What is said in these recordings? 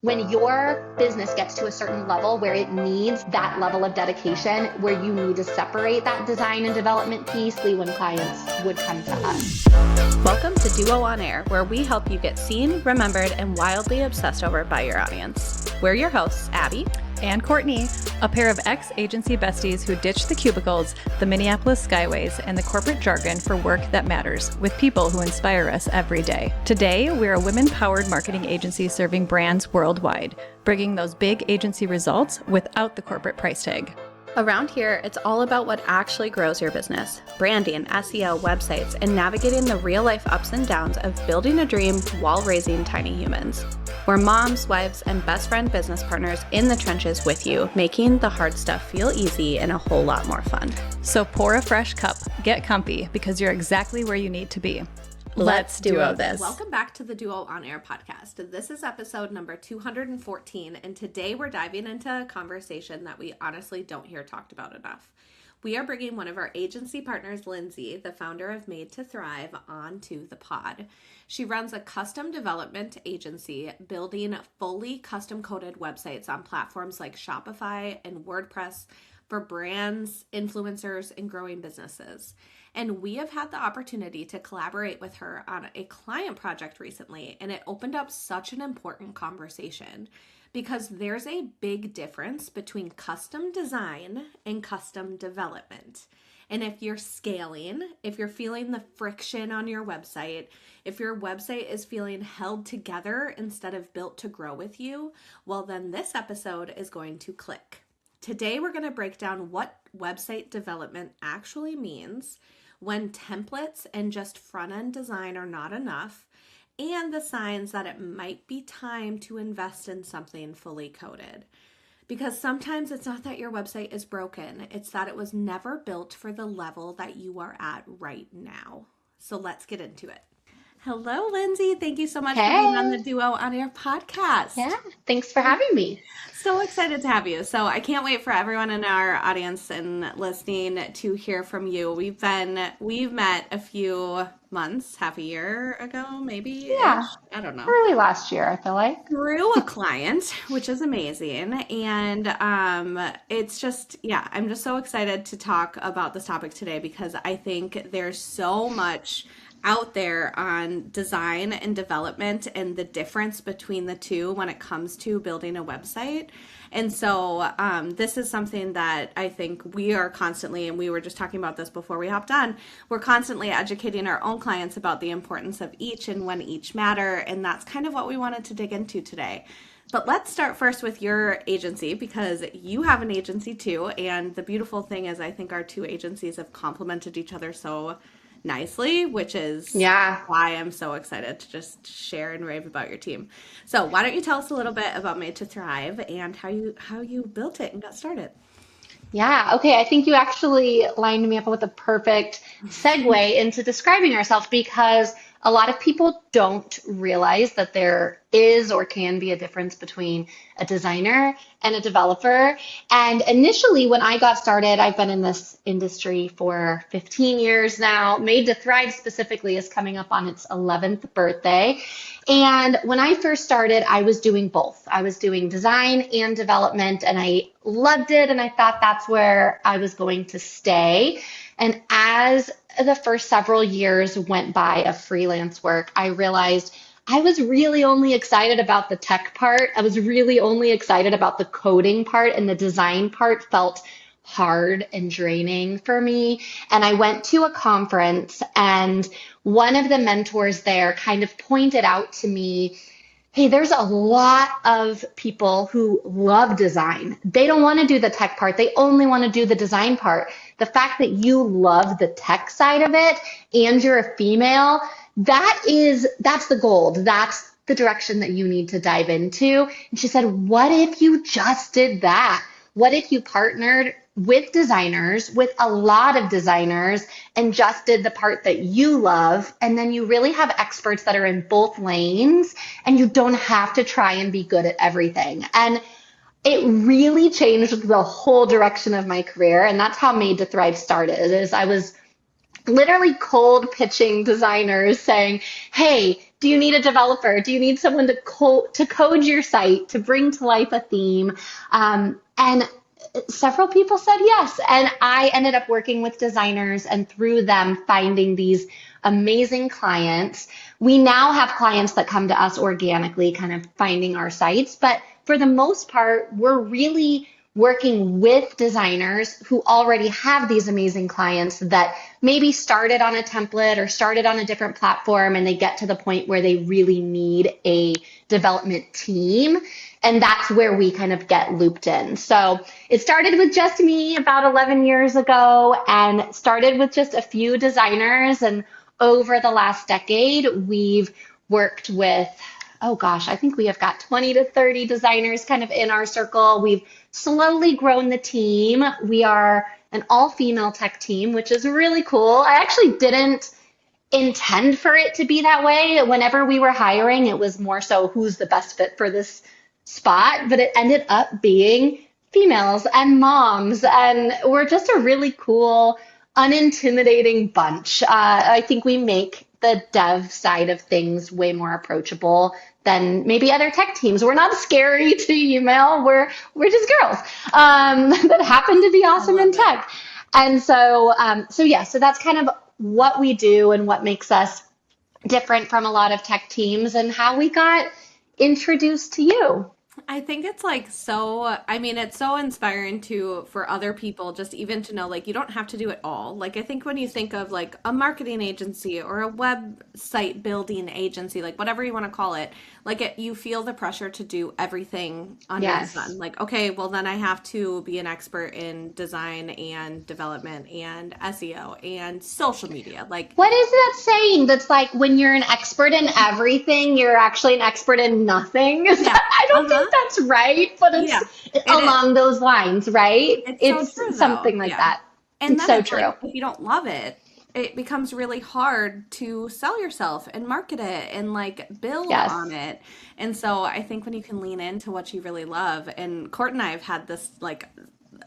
When your business gets to a certain level where it needs that level of dedication, where you need to separate that design and development piece, when clients would come to us. Welcome to Duo On Air, where we help you get seen, remembered, and wildly obsessed over by your audience. We're your hosts, Abby and Courtney, a pair of ex-agency besties who ditched the cubicles, the Minneapolis skyways, and the corporate jargon for work that matters, with people who inspire us every day. Today, we're a women-powered marketing agency serving brands worldwide, bringing those big agency results without the corporate price tag. Around here, it's all about what actually grows your business: branding, SEO, websites, and navigating the real-life ups and downs of building a dream while raising tiny humans. We're moms, wives, and best friend business partners in the trenches with you, making the hard stuff feel easy and a whole lot more fun. So pour a fresh cup, get comfy, because you're exactly where you need to be. Let's duo this. Welcome back to the Duo On Air podcast. This is episode number 214, and today we're diving into a conversation that we honestly don't hear talked about enough. We are bringing one of our agency partners, Lindsay, the founder of Made to Thrive, onto the pod. She runs a custom development agency, building fully custom-coded websites on platforms like Shopify and WordPress for brands, influencers, and growing businesses. And we have had the opportunity to collaborate with her on a client project recently, and it opened up such an important conversation because there's a big difference between custom design and custom development. And if you're scaling, if you're feeling the friction on your website, if your website is feeling held together instead of built to grow with you, well, then this episode is going to click. Today, we're going to break down what website development actually means, when templates and just front-end design are not enough, and the signs that it might be time to invest in something fully coded. Because sometimes it's not that your website is broken, it's that it was never built for the level that you are at right now. So let's get into it. Hello, Lindsay. Thank you so much for being on the Duo On Air podcast. Yeah, thanks for having me. So excited to have you. So I can't wait for everyone in our audience and listening to hear from you. We've met a few months, half a year ago, maybe. Yeah. I don't know. Early last year, I feel like. Through a client, which is amazing. And it's just, I'm just so excited to talk about this topic today because I think there's so much out there on design and development and the difference between the two when it comes to building a website. And so this is something that I think we are constantly, and we were just talking about this before we hopped on, we're constantly educating our own clients about the importance of each and when each matter. And that's kind of what we wanted to dig into today. But let's start first with your agency because you have an agency too. And the beautiful thing is I think our two agencies have complemented each other so nicely, which is why I'm so excited to just share and rave about your team. So why don't you tell us a little bit about Made to Thrive and how you built it and got started? Yeah, okay. I think you actually lined me up with a perfect segue into describing yourself because a lot of people don't realize that there is or can be a difference between a designer and a developer. And initially, when I got started, I've been in this industry for 15 years now. Made to Thrive specifically is coming up on its 11th birthday. And when I first started, I was doing both. I was doing design and development, and I loved it. And I thought that's where I was going to stay. And as the first several years went by of freelance work, I realized I was really only excited about the tech part. I was really only excited about the coding part, and the design part felt hard and draining for me. And I went to a conference, and one of the mentors there kind of pointed out to me, hey, there's a lot of people who love design. They don't want to do the tech part. They only want to do the design part. The fact that you love the tech side of it and you're a female, that's the gold. That's the direction that you need to dive into. And she said, what if you just did that? What if you partnered with designers, with a lot of designers, and just did the part that you love? And then you really have experts that are in both lanes, and you don't have to try and be good at everything. And it really changed the whole direction of my career. And that's how Made to Thrive started, is I was literally cold pitching designers saying, hey, Do you need a developer? Do you need someone to code your site, to bring to life a theme? And several people said yes. And I ended up working with designers and through them finding these amazing clients. We now have clients that come to us organically, kind of finding our sites. But for the most part, we're really working with designers who already have these amazing clients that maybe started on a template or started on a different platform and they get to the point where they really need a development team. And that's where we kind of get looped in. So it started with just me about 11 years ago and started with just a few designers. And over the last decade, we've worked with, oh gosh, I think we have got 20 to 30 designers kind of in our circle. We've slowly grown the team. We are an all-female tech team, which is really cool. I actually didn't intend for it to be that way. Whenever we were hiring, it was more so who's the best fit for this spot, but it ended up being females and moms, and we're just a really cool, unintimidating bunch. I think we make the dev side of things way more approachable than maybe other tech teams. We're not scary to email. We're just girls that happen to be awesome in tech. And so that's kind of what we do and what makes us different from a lot of tech teams and how we got introduced to you. I think it's like so, I mean, it's so inspiring for other people just even to know like you don't have to do it all. Like I think when you think of like a marketing agency or a website building agency, like whatever you want to call it, like you feel the pressure to do everything under the sun. Like, okay, well then I have to be an expert in design and development and SEO and social media. Like, what is that saying that's like when you're an expert in everything, you're actually an expert in nothing? I don't think that's right, but it's along those lines, right? It's so true, something like that. And it's then so true. Like, if you don't love it, it becomes really hard to sell yourself and market it and like build on it. And so I think when you can lean into what you really love, and Court and I have had this like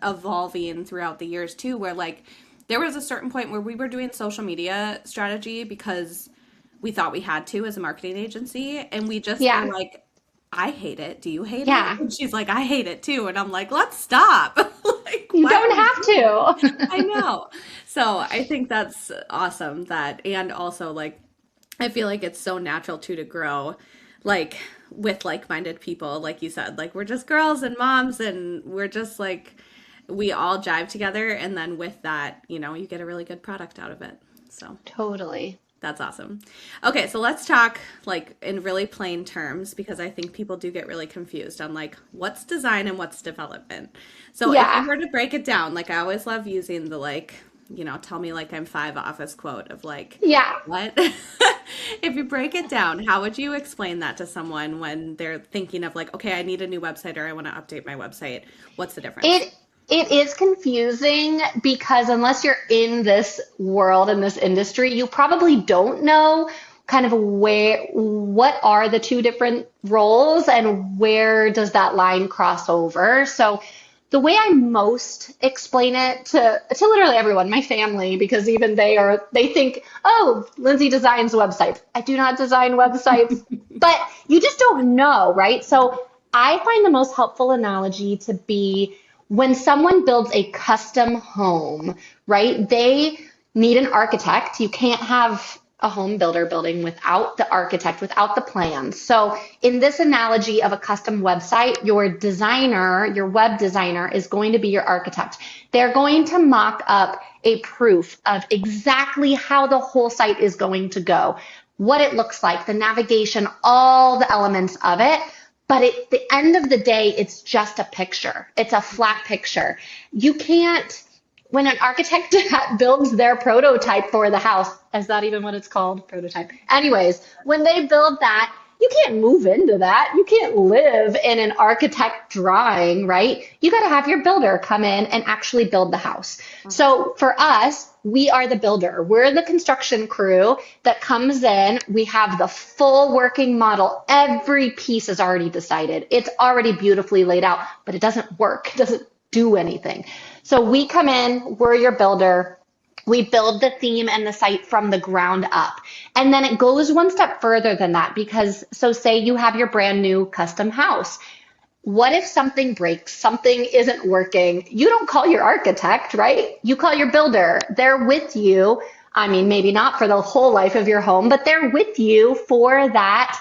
evolving throughout the years too, where like there was a certain point where we were doing social media strategy because we thought we had to as a marketing agency, and we just were like, I hate it. Do you hate it? And she's like, I hate it too. And I'm like, let's stop. Like, you don't have to. I know. So I think that's awesome and also like, I feel like it's so natural to grow like with like-minded people. Like you said, like we're just girls and moms and we're just like, we all jive together. And then with that, you get a really good product out of it. So totally. That's awesome. Okay, so let's talk like in really plain terms because I think people do get really confused on like what's design and what's development. So if we were to break it down, like I always love using the like, tell me like I'm 5 office quote of like, what? If you break it down, how would you explain that to someone when they're thinking of like, okay, I need a new website or I want to update my website? What's the difference? It is confusing because unless you're in this world, in this industry, you probably don't know kind of what are the two different roles and where does that line cross over. So the way I most explain it to literally everyone, my family, because even they think, oh, Lindsay designs websites. I do not design websites, but you just don't know, right? So I find the most helpful analogy to be when someone builds a custom home, right? They need an architect. You can't have a home builder building without the architect, without the plans. So in this analogy of a custom website, your designer, your web designer is going to be your architect. They're going to mock up a proof of exactly how the whole site is going to go, what it looks like, the navigation, all the elements of it. But at the end of the day, it's just a picture. It's a flat picture. You can't, when an architect builds their prototype for the house, is that even what it's called? Prototype. Anyways, when they build that, you can't move into that. You can't live in an architect drawing, right? You got to have your builder come in and actually build the house. So for us, we are the builder. We're the construction crew that comes in. We have the full working model. Every piece is already decided. It's already beautifully laid out, but it doesn't work. It doesn't do anything. So we come in, we're your builder. We build the theme and the site from the ground up. And then it goes one step further than that because, so say you have your brand new custom house. What if something breaks, something isn't working? You don't call your architect, right? You call your builder. They're with you. I mean, maybe not for the whole life of your home, but they're with you for that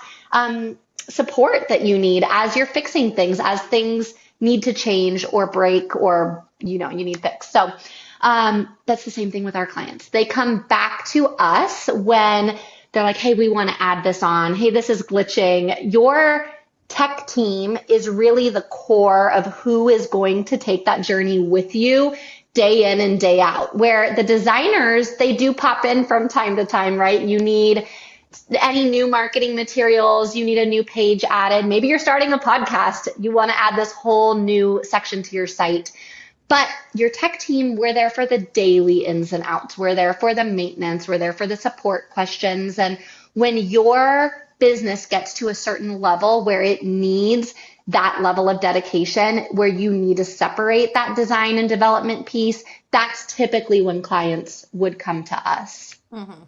support that you need as you're fixing things, as things need to change or break or, you need fixed. So that's the same thing with our clients. They come back to us when they're like, hey, we want to add this on. Hey, this is glitching. Your tech team is really the core of who is going to take that journey with you day in and day out, where the designers, they do pop in from time to time, right? You need any new marketing materials, you need a new page added. Maybe you're starting a podcast. You want to add this whole new section to your site. But your tech team, we're there for the daily ins and outs. We're there for the maintenance. We're there for the support questions. And when your business gets to a certain level where it needs that level of dedication, where you need to separate that design and development piece, that's typically when clients would come to us. Mm-hmm.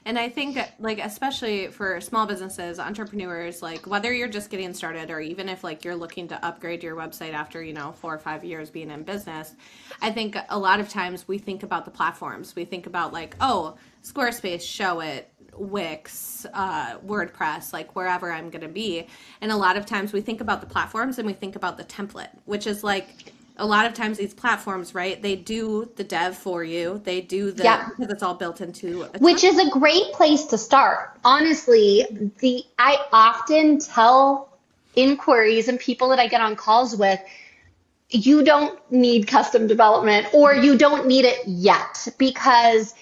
And I think like, especially for small businesses, entrepreneurs, like whether you're just getting started or even if like you're looking to upgrade your website after, 4 or 5 years being in business, I think a lot of times we think about the platforms. We think about like, oh, Squarespace, Showit, Wix, WordPress, like wherever I'm going to be. And a lot of times we think about the platforms and we think about the template, which is like, a lot of times these platforms, right, they do the dev for you. They do because it's all built into which is a great place to start. Honestly, I often tell inquiries and people that I get on calls with, you don't need custom development or you don't need it yet because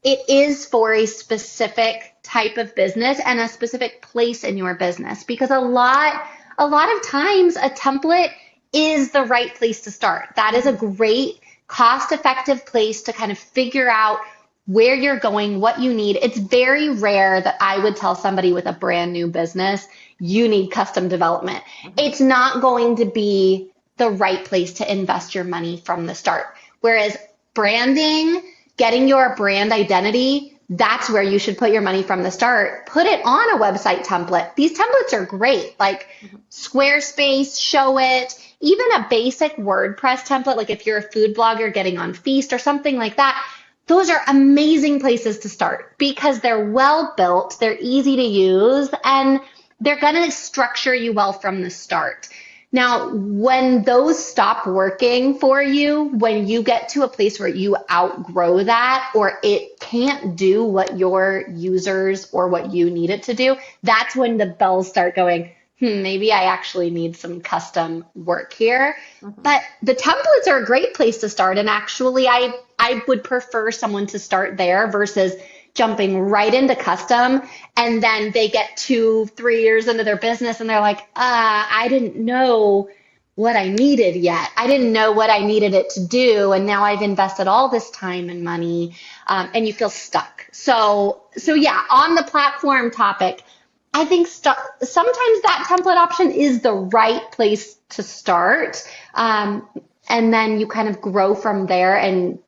it is for a specific type of business and a specific place in your business. Because a lot of times a template is the right place to start. That is a great cost-effective place to kind of figure out where you're going, what you need. It's very rare that I would tell somebody with a brand new business, you need custom development. It's not going to be the right place to invest your money from the start. Whereas branding, getting your brand identity, that's where you should put your money from the start. Put it on a website template. These templates are great, like Squarespace, Showit, even a basic WordPress template, like if you're a food blogger getting on Feast or something like that. Those are amazing places to start because they're well built, they're easy to use, and they're going to structure you well from the start. Now, when those stop working for you, when you get to a place where you outgrow that or it can't do what your users or what you need it to do, that's when the bells start going, maybe I actually need some custom work here. But the templates are a great place to start. And actually, I would prefer someone to start there versus jumping right into custom. And then they get 2-3 years into their business and they're like, I didn't know what I needed yet. I didn't know what I needed it to do. And now I've invested all this time and money, and you feel stuck. So yeah, on the platform topic, I think sometimes that template option is the right place to start. And then you kind of grow from there and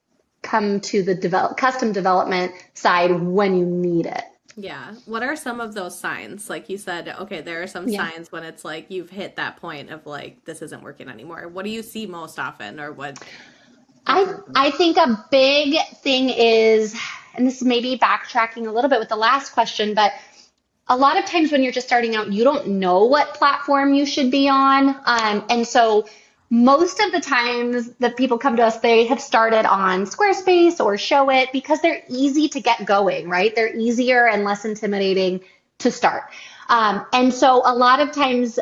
come to the custom development side when you need it. Yeah. What are some of those signs? Like you said, okay, there are some signs when it's like you've hit that point of like, this isn't working anymore. What do you see most often or what? I think a big thing is, and this may be backtracking a little bit with the last question, but a lot of times when you're just starting out, you don't know what platform you should be on. And so most of the times that people come to us, they have started on Squarespace or Showit because they're easy to get going, right? They're easier and less intimidating to start. And so a lot of times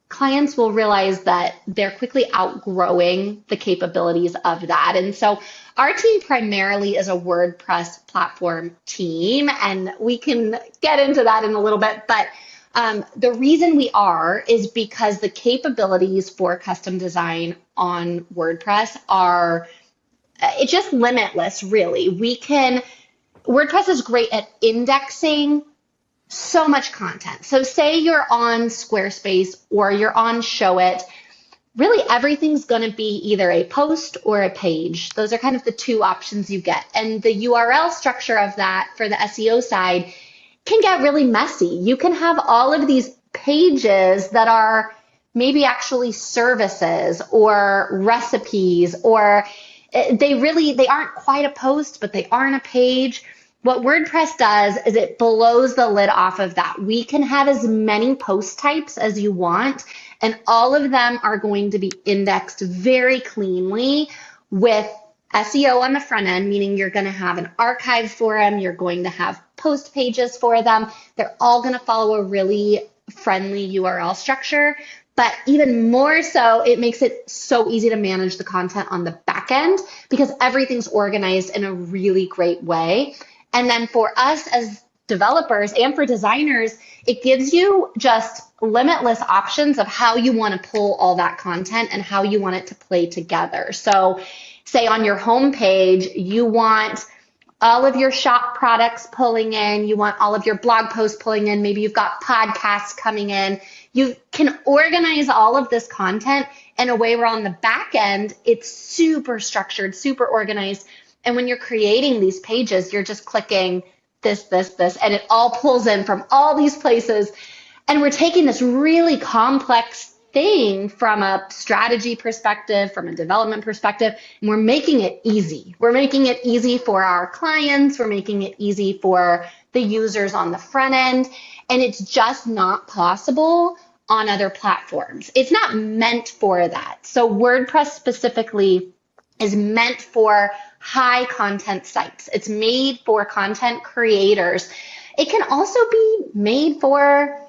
clients will realize that they're quickly outgrowing the capabilities of that. And so our team primarily is a WordPress platform team, and we can get into that in a little bit. But the reason we are is because the capabilities for custom design on WordPress are it's just limitless, really. WordPress is great at indexing so much content. So say you're on Squarespace or you're on Showit, really everything's going to be either a post or a page. Those are kind of the two options you get. And the URL structure of that for the SEO side can get really messy. You can have all of these pages that are maybe actually services or recipes, or they aren't quite a post, but they aren't a page. What WordPress does is it blows the lid off of that. We can have as many post types as you want, and all of them are going to be indexed very cleanly with SEO on the front end, meaning you're going to have an archive for them, you're going to have post pages for them. They're all going to follow a really friendly URL structure. But even more so, it makes it so easy to manage the content on the back end because everything's organized in a really great way. And then for us as developers and for designers, it gives you just limitless options of how you want to pull all that content and how you want it to play together. So say on your homepage, you want all of your shop products pulling in, you want all of your blog posts pulling in, maybe you've got podcasts coming in. You can organize all of this content in a way where on the back end, it's super structured, super organized. And when you're creating these pages, you're just clicking this, and it all pulls in from all these places. And we're taking this really complex thing from a strategy perspective, from a development perspective, and we're making it easy. We're making it easy for our clients. We're making it easy for the users on the front end. And it's just not possible on other platforms. It's not meant for that. So WordPress specifically is meant for high content sites. It's made for content creators. It can also be made for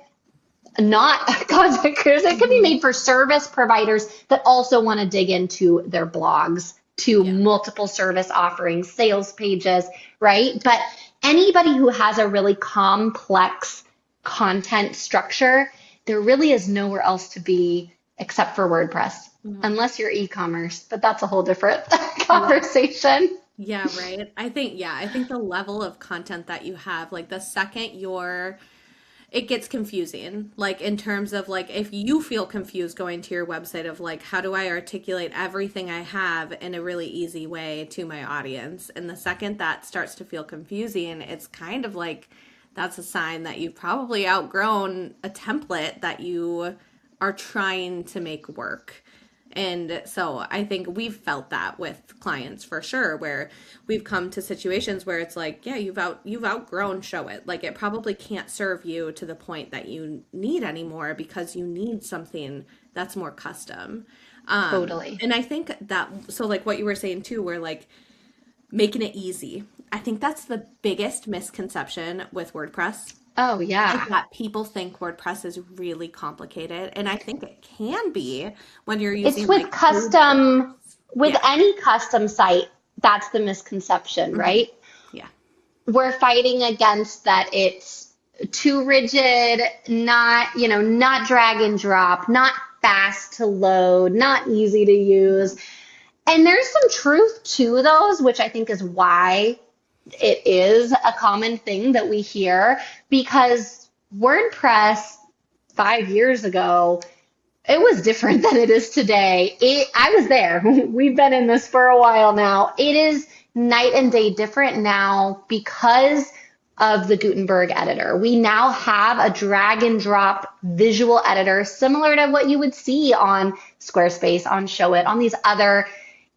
not content creators. It can be made for service providers that also want to dig into their blogs, to multiple service offerings, sales pages, right? But anybody who has a really complex content structure, there really is nowhere else to be except for WordPress, unless you're e-commerce, but that's a whole different conversation. Yeah, right. I think the level of content that you have, like the second it gets confusing, like in terms of like if you feel confused going to your website of like how do I articulate everything I have in a really easy way to my audience, and the second that starts to feel confusing, it's kind of like that's a sign that you've probably outgrown a template that you are trying to make work. And so I think we've felt that with clients for sure, where we've come to situations where it's like, yeah, you've outgrown Showit. Like it probably can't serve you to the point that you need anymore because you need something that's more custom. Totally. And I think that, so like what you were saying too, where like making it easy. I think that's the biggest misconception with WordPress. Oh, yeah. Is that people think WordPress is really complicated, and I think it can be when you're using it's with like custom, with any custom site, that's the misconception, right? Yeah. We're fighting against that it's too rigid, not drag and drop, not fast to load, not easy to use. And there's some truth to those, which I think is why it is a common thing that we hear, because WordPress 5 years ago, it was different than it is today. I was there. We've been in this for a while now. It is night and day different now because of the Gutenberg editor. We now have a drag and drop visual editor similar to what you would see on Squarespace, on Showit, on these other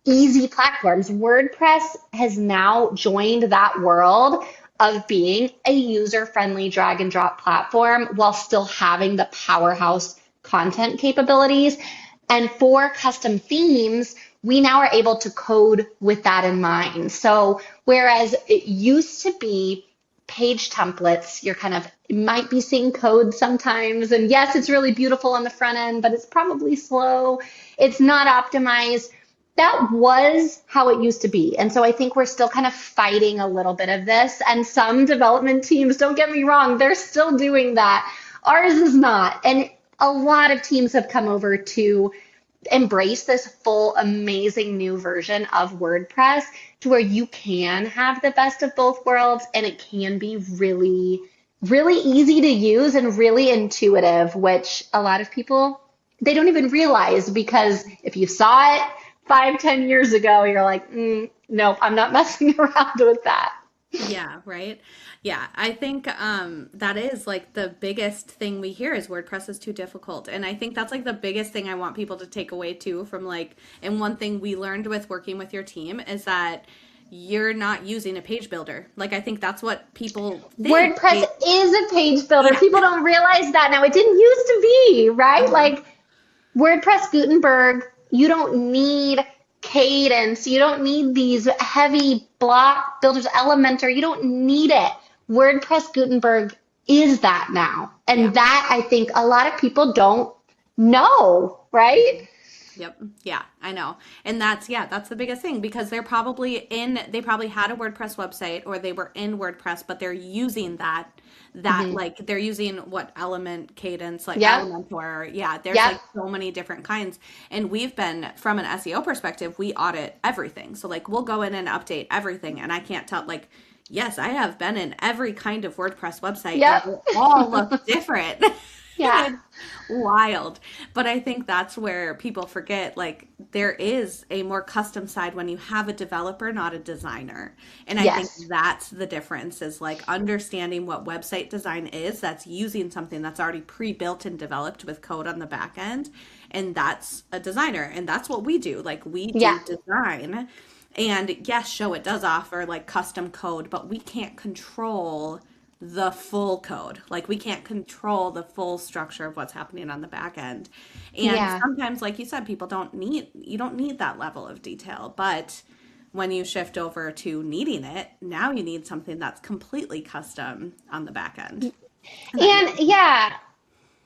easy platforms. WordPress has now joined that world of being a user-friendly drag and drop platform while still having the powerhouse content capabilities. And for custom themes, we now are able to code with that in mind. So whereas it used to be page templates, you might be seeing code sometimes. And yes, it's really beautiful on the front end, but it's probably slow. It's not optimized. That was how it used to be. And so I think we're still kind of fighting a little bit of this. And some development teams, don't get me wrong, they're still doing that. Ours is not. And a lot of teams have come over to embrace this full, amazing new version of WordPress to where you can have the best of both worlds, and it can be really, really easy to use and really intuitive, which a lot of people they don't even realize, because if you saw it 5, 10 years ago, you're like, nope, I'm not messing around with that. Yeah, right. Yeah, I think that is like the biggest thing we hear is WordPress is too difficult. And I think that's like the biggest thing I want people to take away too from like, and one thing we learned with working with your team is that you're not using a page builder. Like I think that's what people think. WordPress is a page builder. Yeah. People don't realize that now. It didn't used to be, right? Mhm. Like WordPress Gutenberg, you don't need cadence. You don't need these heavy block builders, Elementor. You don't need it. WordPress Gutenberg is that now. Yeah. And that I think a lot of people don't know, right? Yep. Yeah, I know. And that's, yeah, that's the biggest thing because they probably had a WordPress website or they were in WordPress, but they're using that Hmm. like they're using what element cadence, like Yep. Elementor. Yeah, there's Yep. like so many different kinds. And we've been, from an SEO perspective, we audit everything. So like we'll go in and update everything. And I can't tell, like, yes, I have been in every kind of WordPress website and Yep. they all look different. Yeah. It's wild. But I think that's where people forget, like, there is a more custom side when you have a developer, not a designer. And I think Yes. that's the difference is like understanding what website design is, that's using something that's already pre-built and developed with code on the back end. And that's a designer. And that's what we do. Like, we do Yeah. design. And yes, Showit does offer like custom code, but we can't control the full code. Like we can't control the full structure of what's happening on the back end. And Yeah. sometimes, like you said, you don't need that level of detail. But when you shift over to needing it, now you need something that's completely custom on the back end. And that And yeah,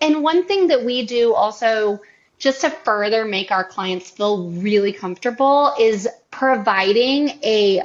and one thing that we do also, just to further make our clients feel really comfortable, is providing a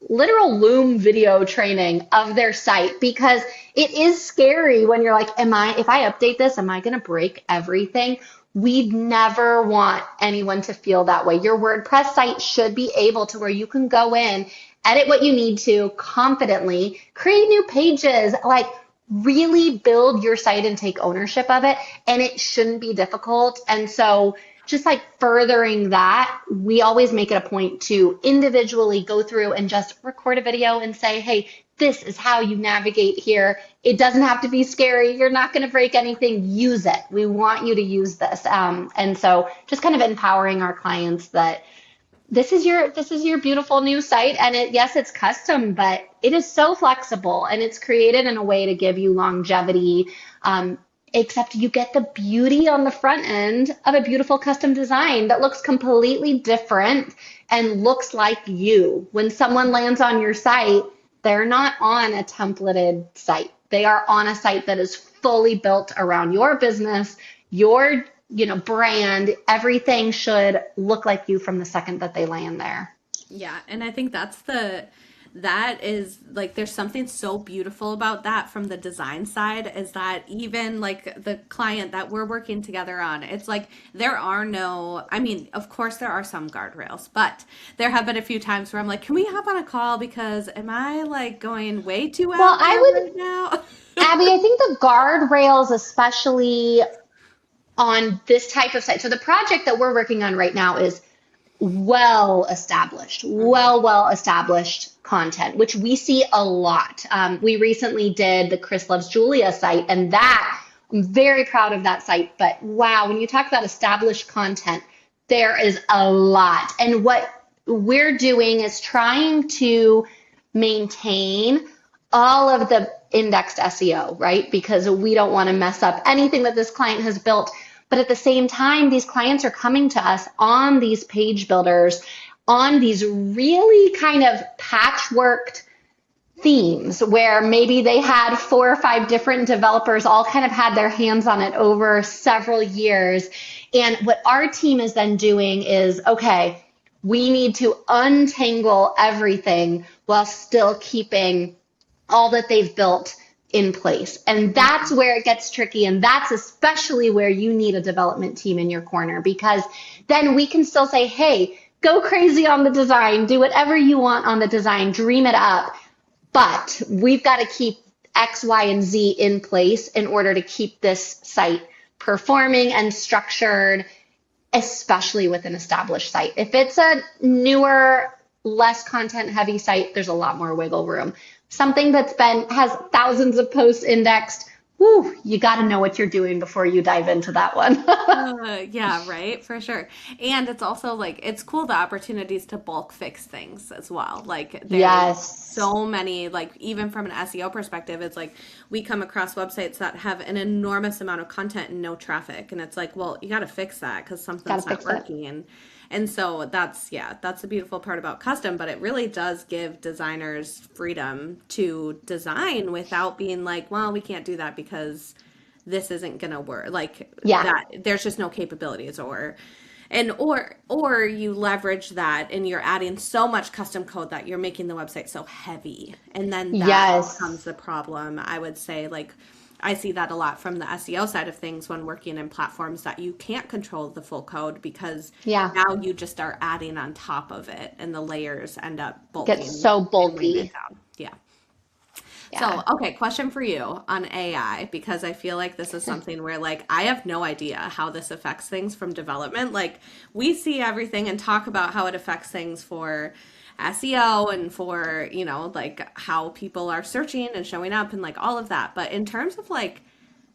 literal Loom video training of their site, because it is scary when you're like, if I update this, am I going to break everything? We'd never want anyone to feel that way. Your WordPress site should be able to where you can go in, edit what you need to confidently, create new pages, like really build your site and take ownership of it. And it shouldn't be difficult. And so just like furthering that, we always make it a point to individually go through and just record a video and say, hey, this is how you navigate here. It doesn't have to be scary. You're not going to break anything. Use it. We want you to use this. And so just kind of empowering our clients that this is your beautiful new site, and yes, it's custom, but it is so flexible and it's created in a way to give you longevity. Um, Except you get the beauty on the front end of a beautiful custom design that looks completely different and looks like you. When someone lands on your site, they're not on a templated site. They are on a site that is fully built around your business, your, brand. Everything should look like you from the second that they land there. Yeah, and I think that is like there's something so beautiful about that from the design side is that even like the client that we're working together on, it's like there are no, I mean, of course there are some guardrails, but there have been a few times where I'm like, can we hop on a call because am I like going way too Well, out I there would, right now? Abby, I think the guardrails, especially on this type of site. So the project that we're working on right now is well established content, which we see a lot. We recently did the Chris Loves Julia site, and that I'm very proud of that site. But wow, when you talk about established content, there is a lot. And what we're doing is trying to maintain all of the indexed SEO, right? Because we don't want to mess up anything that this client has built. But at the same time, these clients are coming to us on these page builders, on these really kind of patchworked themes where maybe they had 4 or 5 different developers all kind of had their hands on it over several years. And what our team is then doing is, okay, we need to untangle everything while still keeping all that they've built in place. And that's where it gets tricky. And that's especially where you need a development team in your corner, because then we can still say, hey, go crazy on the design, do whatever you want on the design, dream it up. But we've got to keep X, Y, and Z in place in order to keep this site performing and structured, especially with an established site. If it's a newer, less content heavy site, there's a lot more wiggle room. Something has thousands of posts indexed, whew, you got to know what you're doing before you dive into that one. Yeah, right, for sure. And it's also like it's cool the opportunities to bulk fix things as well. Like there's Yes. so many, like even from an SEO perspective, it's like we come across websites that have an enormous amount of content and no traffic, and it's like, well, you got to fix that because Got something's to not fix it. working. And so that's the beautiful part about custom, but it really does give designers freedom to design without being like, well, we can't do that because this isn't gonna work. Like Yeah. that, there's just no capabilities, or you leverage that and you're adding so much custom code that you're making the website so heavy, and then that becomes Yes. the problem. I would say, like, I see that a lot from the SEO side of things when working in platforms that you can't control the full code because Yeah. now you just are adding on top of it and the layers end up Gets bulking so and weighing it bulky. down. Yeah. Yeah. So, okay, question for you on AI, because I feel like this is something where, like, I have no idea how this affects things from development. Like, we see everything and talk about how it affects things for SEO and for, like how people are searching and showing up and like all of that. But in terms of like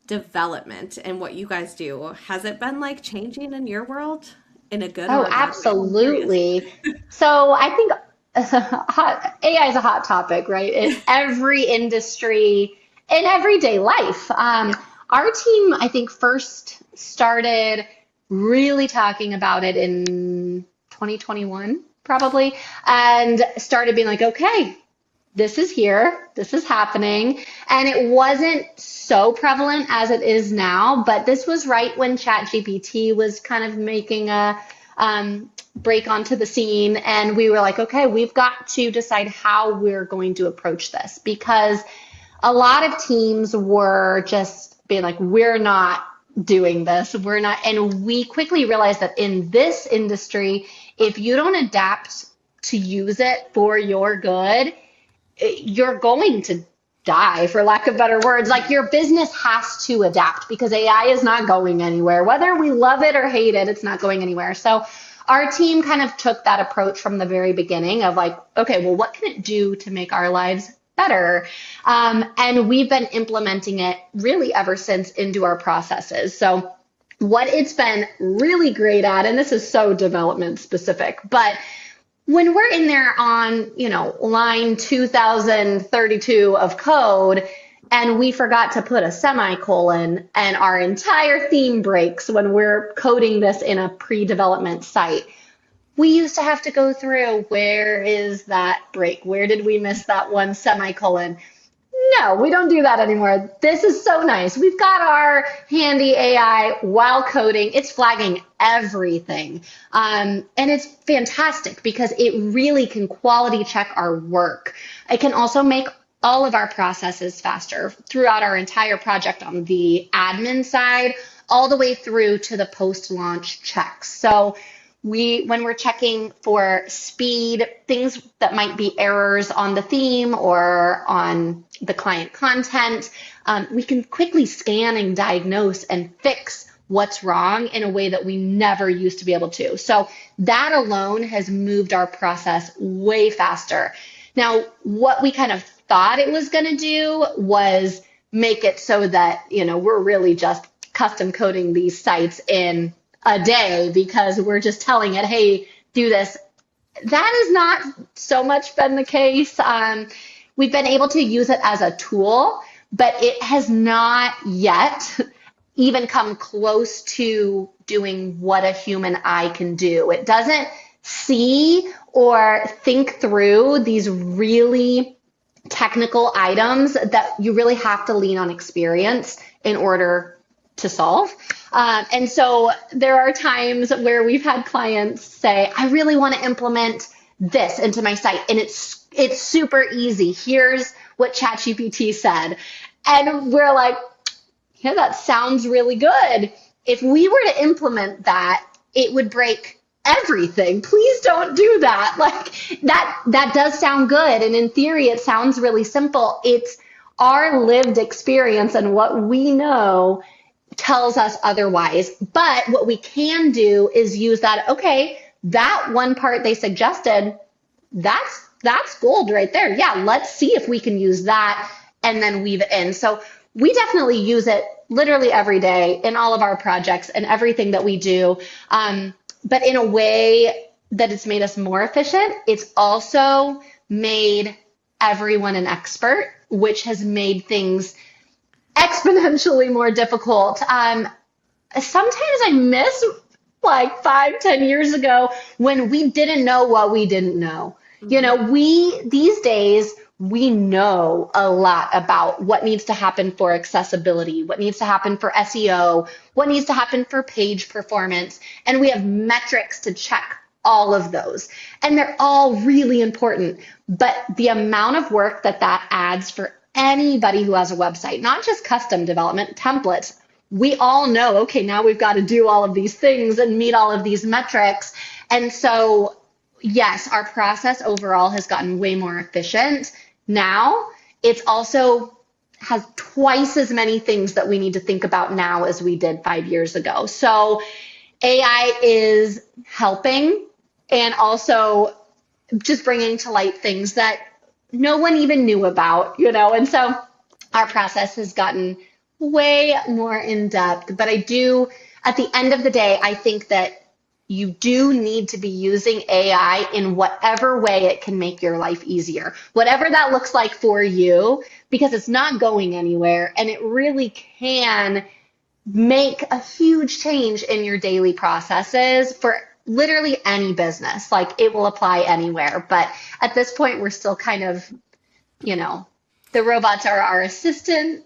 development and what you guys do, has it been like changing in your world in a good or Oh, a bad way? I'm curious. absolutely. So I think AI is a hot topic, right? In every industry, in everyday life. Yeah. Our team, I think, first started really talking about it in 2021, probably, and started being like, okay, this is here, this is happening. And it wasn't so prevalent as it is now, but this was right when ChatGPT was kind of making a break onto the scene. And we were like, okay, we've got to decide how we're going to approach this because a lot of teams were just being like, we're not doing this. We're not. And we quickly realized that in this industry, if you don't adapt to use it for your good, you're going to die, for lack of better words. Like your business has to adapt because AI is not going anywhere. Whether we love it or hate it, it's not going anywhere. So our team kind of took that approach from the very beginning of like, okay, well, what can it do to make our lives better? And we've been implementing it really ever since into our processes. So what it's been really great at, and this is so development specific, but when we're in there on, line 2032 of code and we forgot to put a semicolon and our entire theme breaks when we're coding this in a pre-development site, we used to have to go through, where is that break? Where did we miss that one semicolon? No, we don't do that anymore. This is so nice. We've got our handy AI while coding. It's flagging everything. And it's fantastic because it really can quality check our work. It can also make all of our processes faster throughout our entire project on the admin side, all the way through to the post-launch checks. So when we're checking for speed, things that might be errors on the theme or on the client content, we can quickly scan and diagnose and fix what's wrong in a way that we never used to be able to. So that alone has moved our process way faster. Now, what we kind of thought it was going to do was make it so that, we're really just custom coding these sites in a day because we're just telling it, hey, do this. That has not so much been the case. We've been able to use it as a tool, but it has not yet even come close to doing what a human eye can do. It doesn't see or think through these really technical items that you really have to lean on experience in order to solve. And so there are times where we've had clients say, I really want to implement this into my site. And it's super easy. Here's what ChatGPT said. And we're like, yeah, that sounds really good. If we were to implement that, it would break everything. Please don't do that. Like that does sound good. And in theory, it sounds really simple. It's our lived experience and what we know tells us otherwise. But what we can do is use that, okay, that one part they suggested, that's gold right there. Yeah, let's see if we can use that and then weave it in. So we definitely use it literally every day in all of our projects and everything that we do. But in a way that it's made us more efficient, it's also made everyone an expert, which has made things exponentially more difficult. Sometimes I miss like 5, 10 years ago when we didn't know what we didn't know. You know, these days, we know a lot about what needs to happen for accessibility, what needs to happen for SEO, what needs to happen for page performance. And we have metrics to check all of those. And they're all really important. But the amount of work that adds for anybody who has a website, not just custom development, templates, we all know, okay, now we've got to do all of these things and meet all of these metrics. And so, yes, our process overall has gotten way more efficient. Now, it's also has twice as many things that we need to think about now as we did 5 years ago. So AI is helping and also just bringing to light things that no one even knew about, you know, and so our process has gotten way more in depth. But at the end of the day, I think that you do need to be using AI in whatever way it can make your life easier, whatever that looks like for you, because it's not going anywhere and it really can make a huge change in your daily processes for literally any business. Like it will apply anywhere. But at this point, we're still kind of, you know, the robots are our assistant.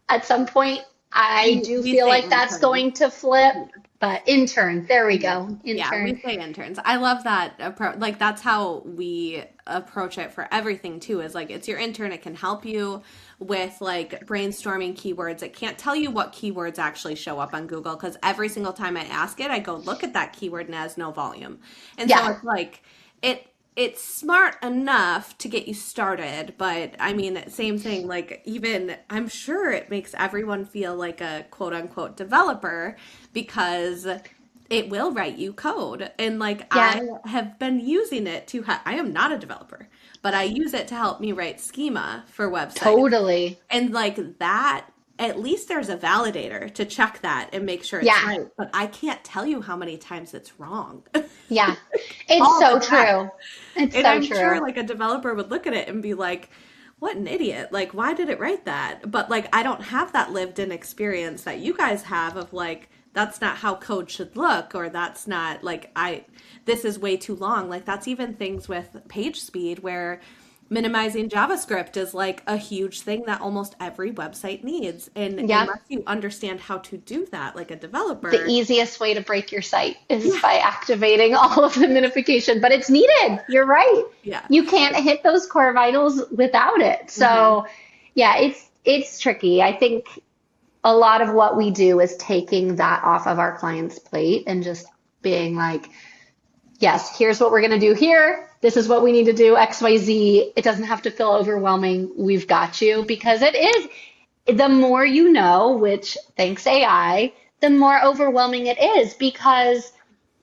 At some point, I do feel like that's going to flip. But intern, there we go. Intern. Yeah, we say interns. I love that approach. Like that's how we approach it for everything too, is like it's your intern. It can help you with like brainstorming keywords. It can't tell you what keywords actually show up on Google because every single time I ask it, I go look at that keyword and it has no volume. And so it's like it's smart enough to get you started, but I mean, same thing, like even I'm sure it makes everyone feel like a quote unquote developer because it will write you code. And like I have been using it I am not a developer, but I use it to help me write schema for websites. Totally. And like that, at least there's a validator to check that and make sure it's right. But I can't tell you how many times it's wrong. Yeah, it's so true. It's so I'm true. sure like a developer would look at it and be like, what an idiot. Like, why did it write that? But like, I don't have that lived in experience that you guys have of like, that's not how code should look, or that's not like, this is way too long. Like that's even things with page speed where minimizing JavaScript is like a huge thing that almost every website needs. And unless you understand how to do that, like a developer. The easiest way to break your site is by activating all of the minification, but it's needed. You're right. Yeah. You can't hit those core vitals without it. So it's tricky. I think a lot of what we do is taking that off of our client's plate and just being like, yes, here's what we're going to do here. This is what we need to do, XYZ. It doesn't have to feel overwhelming. We've got you, because it is. The more you know, which thanks AI, the more overwhelming it is, because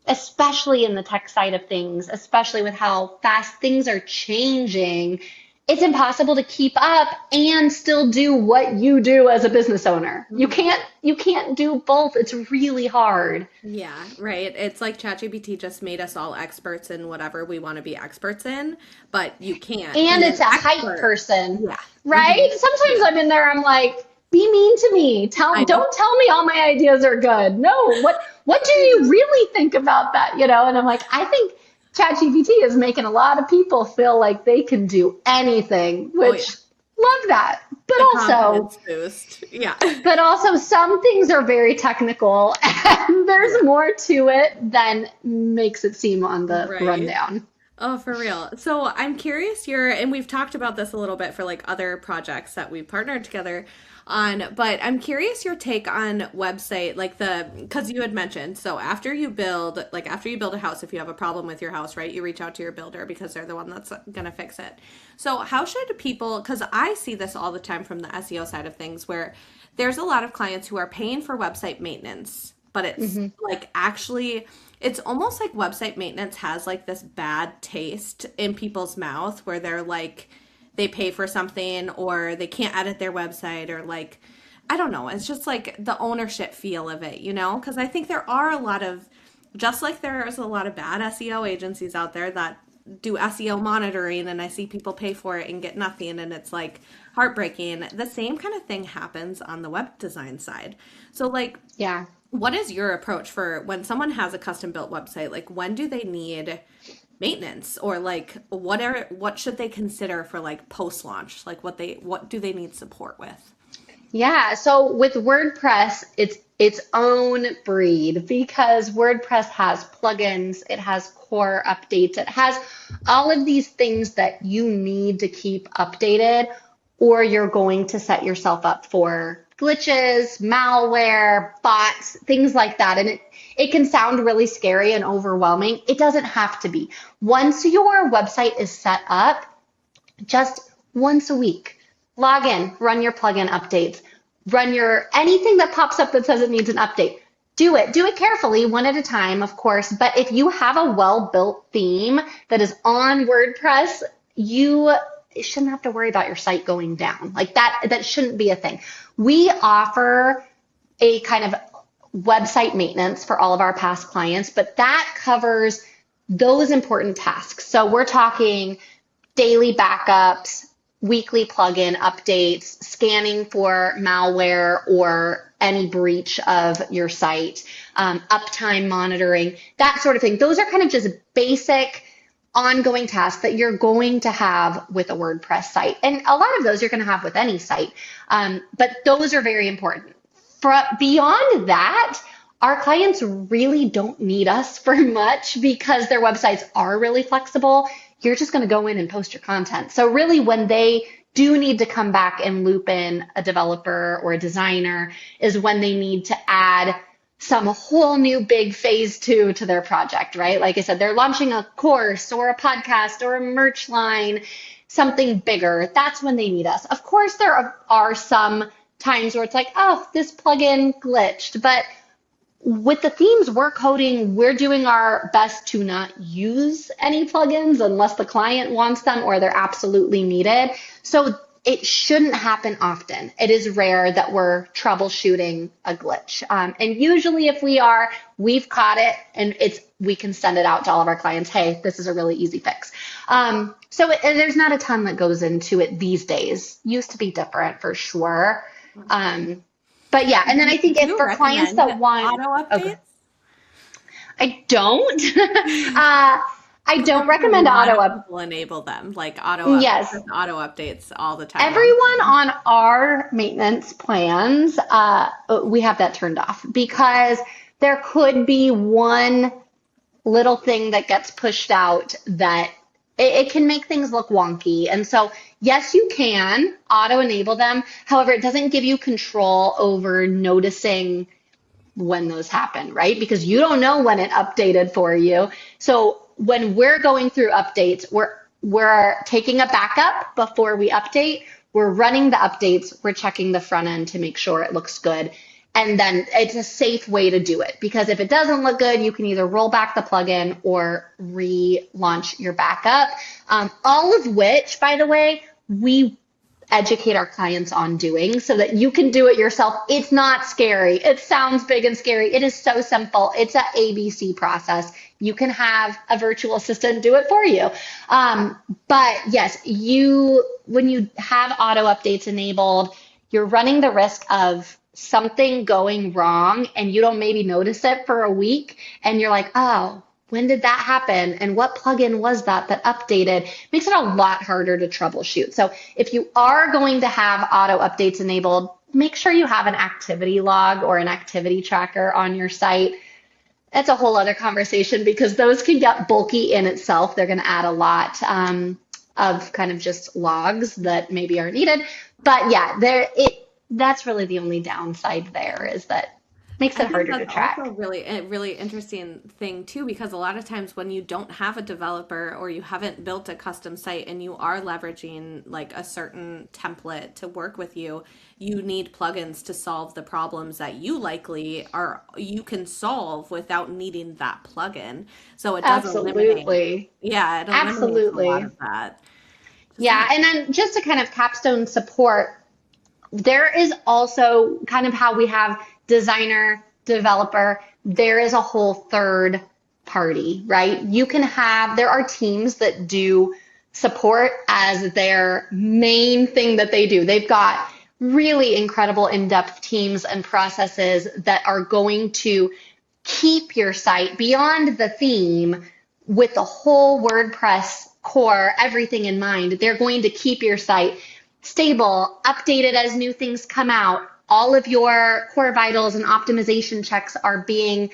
especially in the tech side of things, especially with how fast things are changing, it's impossible to keep up and still do what you do as a business owner. You can't do both. It's really hard. Yeah, right. It's like ChatGPT just made us all experts in whatever we want to be experts in, but you can't. And it's a hype person. Yeah. Right? Sometimes I'm in there, I'm like, be mean to me. Don't tell me all my ideas are good. No, what do you really think about that? You know, and I'm like, I think ChatGPT is making a lot of people feel like they can do anything, which love that. But also, boost. Yeah. But also some things are very technical and there's more to it than makes it seem on the rundown. Oh, for real. So I'm curious and we've talked about this a little bit for like other projects that we've partnered together. But I'm curious your take on website, like because you had mentioned, so after you build a house, if you have a problem with your house, right, you reach out to your builder because they're the one that's going to fix it. So how should people, because I see this all the time from the SEO side of things, where there's a lot of clients who are paying for website maintenance, but it's like actually, it's almost like website maintenance has like this bad taste in people's mouth where they're like, they pay for something or they can't edit their website or like, I don't know. It's just like the ownership feel of it, because I think there are a lot of, just like there's a lot of bad SEO agencies out there that do SEO monitoring and I see people pay for it and get nothing and it's like heartbreaking. The same kind of thing happens on the web design side. So like, Yeah. what is your approach for when someone has a custom built website? Like when do they need maintenance or like what should they consider for like post launch? Like what do they need support with? Yeah, so with WordPress, it's its own breed because WordPress has plugins, it has core updates, it has all of these things that you need to keep updated, or you're going to set yourself up for glitches, malware, bots, things like that. And it can sound really scary and overwhelming. It doesn't have to be. Once your website is set up, just once a week, log in, run your plugin updates, run your anything that pops up that says it needs an update. Do it carefully, one at a time, of course. But if you have a well-built theme that is on WordPress, you shouldn't have to worry about your site going down. Like that shouldn't be a thing. We offer a kind of website maintenance for all of our past clients, but that covers those important tasks. So we're talking daily backups, weekly plugin updates, scanning for malware or any breach of your site, uptime monitoring, that sort of thing. Those are kind of just basic ongoing tasks that you're going to have with a WordPress site. And a lot of those you're going to have with any site. But those are very important. Beyond that, our clients really don't need us for much because their websites are really flexible. You're just going to go in and post your content. So really when they do need to come back and loop in a developer or a designer is when they need to add some whole new big phase 2 to their project, right? Like I said, they're launching a course or a podcast or a merch line, something bigger. That's when they need us. Of course, there are some times where it's like, oh, this plugin glitched, but with the themes we're coding, we're doing our best to not use any plugins unless the client wants them or they're absolutely needed. So it shouldn't happen often. It is rare that we're troubleshooting a glitch. And usually if we've caught it and we can send it out to all of our clients. Hey, this is a really easy fix. So there's not a ton that goes into it these days. Used to be different for sure. But yeah, and then I think if for clients that want auto updates, okay. I don't. I don't recommend auto updates. People enable them like auto updates all the time. Everyone on our maintenance plans, we have that turned off because there could be one little thing that gets pushed out that it can make things look wonky. And so, yes, you can auto enable them. However, it doesn't give you control over noticing when those happen, right? Because you don't know when it updated for you. So when we're going through updates, we're taking a backup before we update. We're running the updates. We're checking the front end to make sure it looks good. And then it's a safe way to do it because if it doesn't look good, you can either roll back the plugin or relaunch your backup. All of which, by the way, we educate our clients on doing so that you can do it yourself. It's not scary. It sounds big and scary. It is so simple. It's an ABC process. You can have a virtual assistant do it for you. But yes, when you have auto updates enabled, you're running the risk of something going wrong and you don't maybe notice it for a week and you're like, oh, when did that happen? And what plugin was that updated? Makes it a lot harder to troubleshoot. So if you are going to have auto updates enabled, make sure you have an activity log or an activity tracker on your site. That's a whole other conversation because those can get bulky in itself. They're going to add a lot of kind of just logs that maybe are needed. But yeah, that's really the only downside there, is that makes I it think harder to that's also track. really a really interesting thing too, because a lot of times when you don't have a developer or you haven't built a custom site and you are leveraging like a certain template to work with you, you need plugins to solve the problems that you can solve without needing that plugin. So it does eliminate, Absolutely. yeah, it eliminates a lot Absolutely. of that. Just Yeah. not, And then just to kind of capstone support, there is also kind of how we have designer, developer, there is a whole third party, right? There are teams that do support as their main thing that they do. They've got really incredible in-depth teams and processes that are going to keep your site beyond the theme with the whole WordPress core, everything in mind. They're going to keep your site stable, updated as new things come out. All of your core vitals and optimization checks are being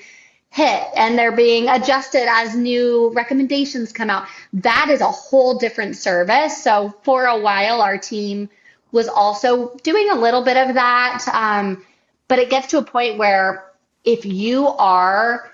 hit and they're being adjusted as new recommendations come out. That is a whole different service. So for a while, our team was also doing a little bit of that. But it gets to a point where if you are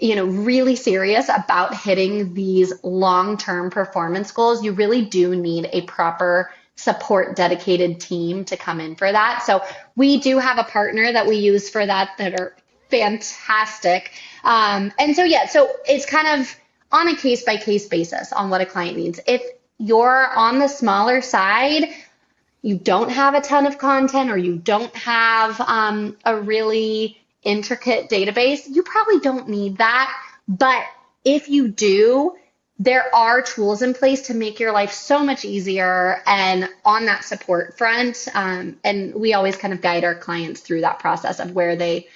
really serious about hitting these long-term performance goals, you really do need a proper support dedicated team to come in for that. So we do have a partner that we use for that are fantastic. And so, yeah, so it's kind of on a case by case basis on what a client needs. If you're on the smaller side, you don't have a ton of content or you don't have a really intricate database, you probably don't need that. But if you do, there are tools in place to make your life so much easier and on that support front. And we always kind of guide our clients through that process of where they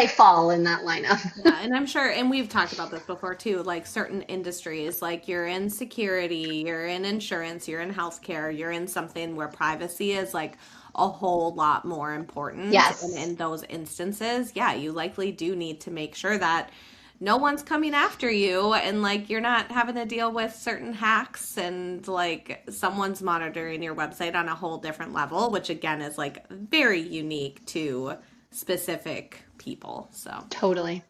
fall in that lineup. yeah, and I'm sure, and we've talked about this before too, like certain industries, like you're in security, you're in insurance, you're in healthcare, you're in something where privacy is like a whole lot more important. And Yes, in those instances, yeah, you likely do need to make sure that no one's coming after you and like you're not having to deal with certain hacks and like someone's monitoring your website on a whole different level, which again is like very unique to specific people. So, totally.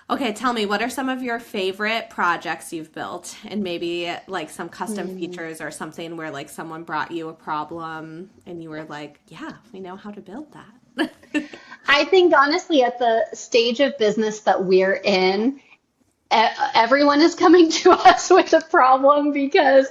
okay, tell me, what are some of your favorite projects you've built and maybe like some custom Hmm. features or something where like someone brought you a problem and you were like, yeah, we know how to build that. I think honestly, at the stage of business that we're in, everyone is coming to us with a problem because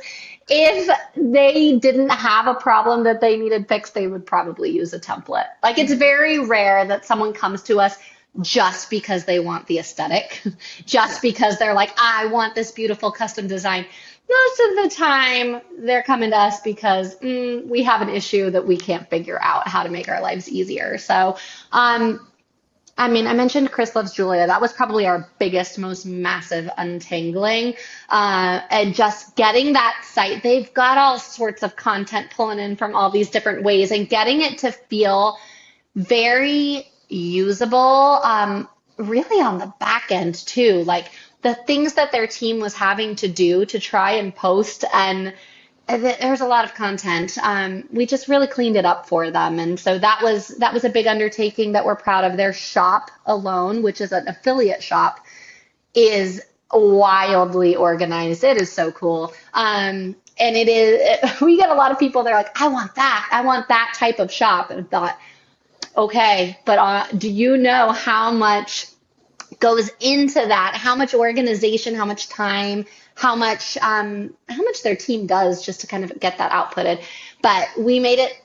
if they didn't have a problem that they needed fixed, they would probably use a template. Like it's very rare that someone comes to us just because they want the aesthetic, Yeah. just because they're like, I want this beautiful custom design. Most of the time, they're coming to us because we have an issue that we can't figure out how to make our lives easier. So, um, I mean, I mentioned Chris Loves Julia. That was probably our biggest, most massive untangling. And just getting that site, they've got all sorts of content pulling in from all these different ways and getting it to feel very usable, really on the back end too. Like the things that their team was having to do to try and post and there's a lot of content. We just really cleaned it up for them, and so that was a big undertaking that we're proud of. Their shop alone, which is an affiliate shop, is wildly organized. It is so cool. And we get a lot of people. They're like, I want that type of shop, and I thought, okay, but do you know how much goes into that, how much organization, how much time, how much their team does just to kind of get that outputted. But we made it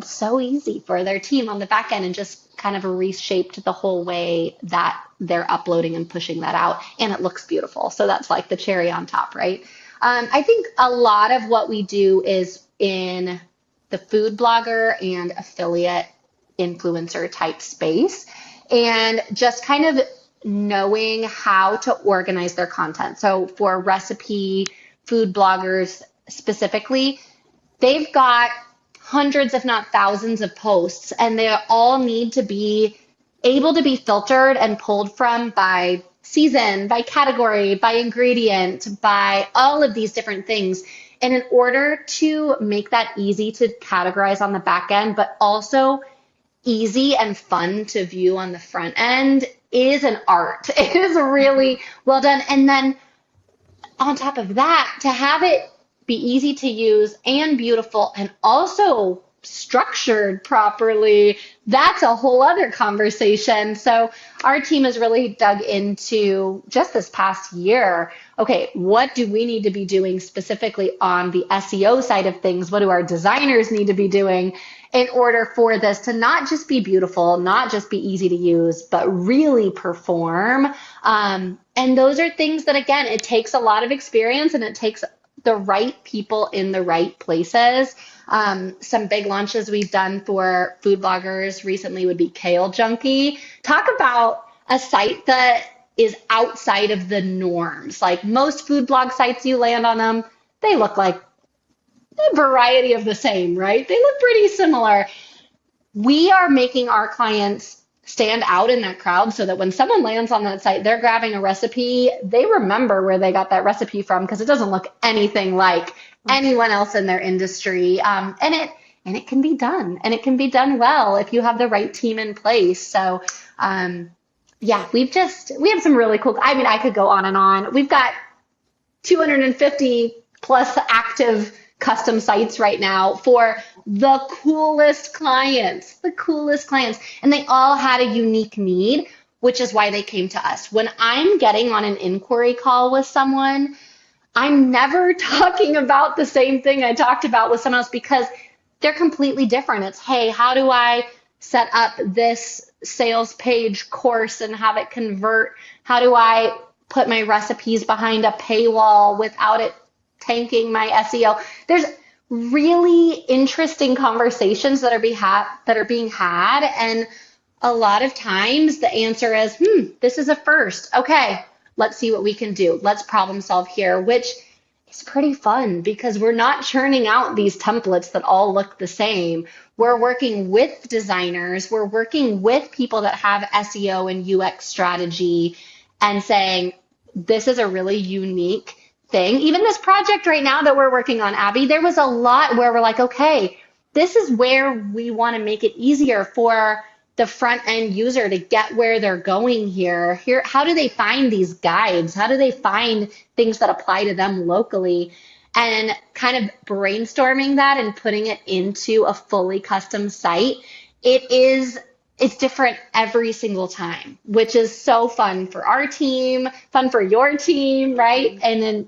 so easy for their team on the back end and just kind of reshaped the whole way that they're uploading and pushing that out. And it looks beautiful. So that's like the cherry on top, right? I think a lot of what we do is in the food blogger and affiliate influencer type space and just kind of knowing how to organize their content. So for recipe food bloggers specifically, they've got hundreds, if not thousands, of posts, and they all need to be able to be filtered and pulled from by season, by category, by ingredient, by all of these different things. And in order to make that easy to categorize on the back end, but also easy and fun to view on the front end is an art. It is really well done. And then on top of that, to have it be easy to use and beautiful and also structured properly, that's a whole other conversation. So our team has really dug into just this past year. Okay, what do we need to be doing specifically on the SEO side of things? What do our designers need to be doing in order for this to not just be beautiful, not just be easy to use, but really perform? And those are things that, again, it takes a lot of experience and it takes the right people in the right places. Some big launches we've done for food bloggers recently would be Kale Junkie. Talk about a site that is outside of the norms. Like most food blog sites, you land on them, they look like a variety of the same, right? They look pretty similar. We are making our clients stand out in that crowd so that when someone lands on that site, they're grabbing a recipe, they remember where they got that recipe from because it doesn't look anything like anyone else in their industry. And it can be done, and it can be done well if you have the right team in place. So yeah, we have some really cool, I mean, I could go on and on. We've got 250 plus active custom sites right now for the coolest clients, and they all had a unique need, which is why they came to us. When I'm getting on an inquiry call with someone, I'm never talking about the same thing I talked about with someone else because they're completely different. It's, hey, how do I set up this sales page course and have it convert? How do I put my recipes behind a paywall without it tanking my SEO? There's really interesting conversations that are being had, and a lot of times the answer is, this is a first. Okay, let's see what we can do. Let's problem solve here, which is pretty fun because we're not churning out these templates that all look the same. We're working with designers, we're working with people that have SEO and UX strategy and saying, this is a really unique thing. Even this project right now that we're working on, Abby, there was a lot where we're like, okay, this is where we want to make it easier for the front end user to get where they're going here. How do they find these guides? How do they find things that apply to them locally? And kind of brainstorming that and putting it into a fully custom site. It's different every single time, which is so fun for our team, fun for your team, right? And then,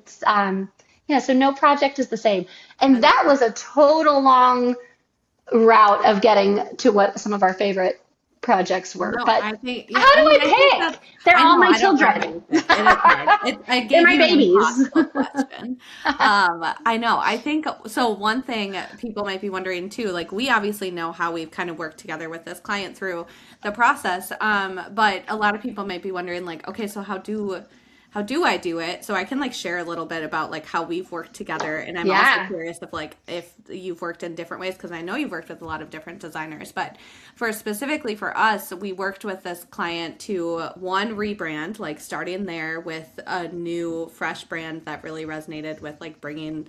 so no project is the same. And that was a total long route of getting to what some of our favorite projects were. No, but I think, how do I pick? They're all my children. I gave They're my you babies. an impossible question. I know. I think so. One thing people might be wondering too, like we obviously know how we've kind of worked together with this client through the process. But a lot of people might be wondering, like, okay, so how do I do it? So I can like share a little bit about like how we've worked together. And I'm also curious if you've worked in different ways, because I know you've worked with a lot of different designers, but specifically for us, we worked with this client to rebrand, like starting there with a new fresh brand that really resonated with like bringing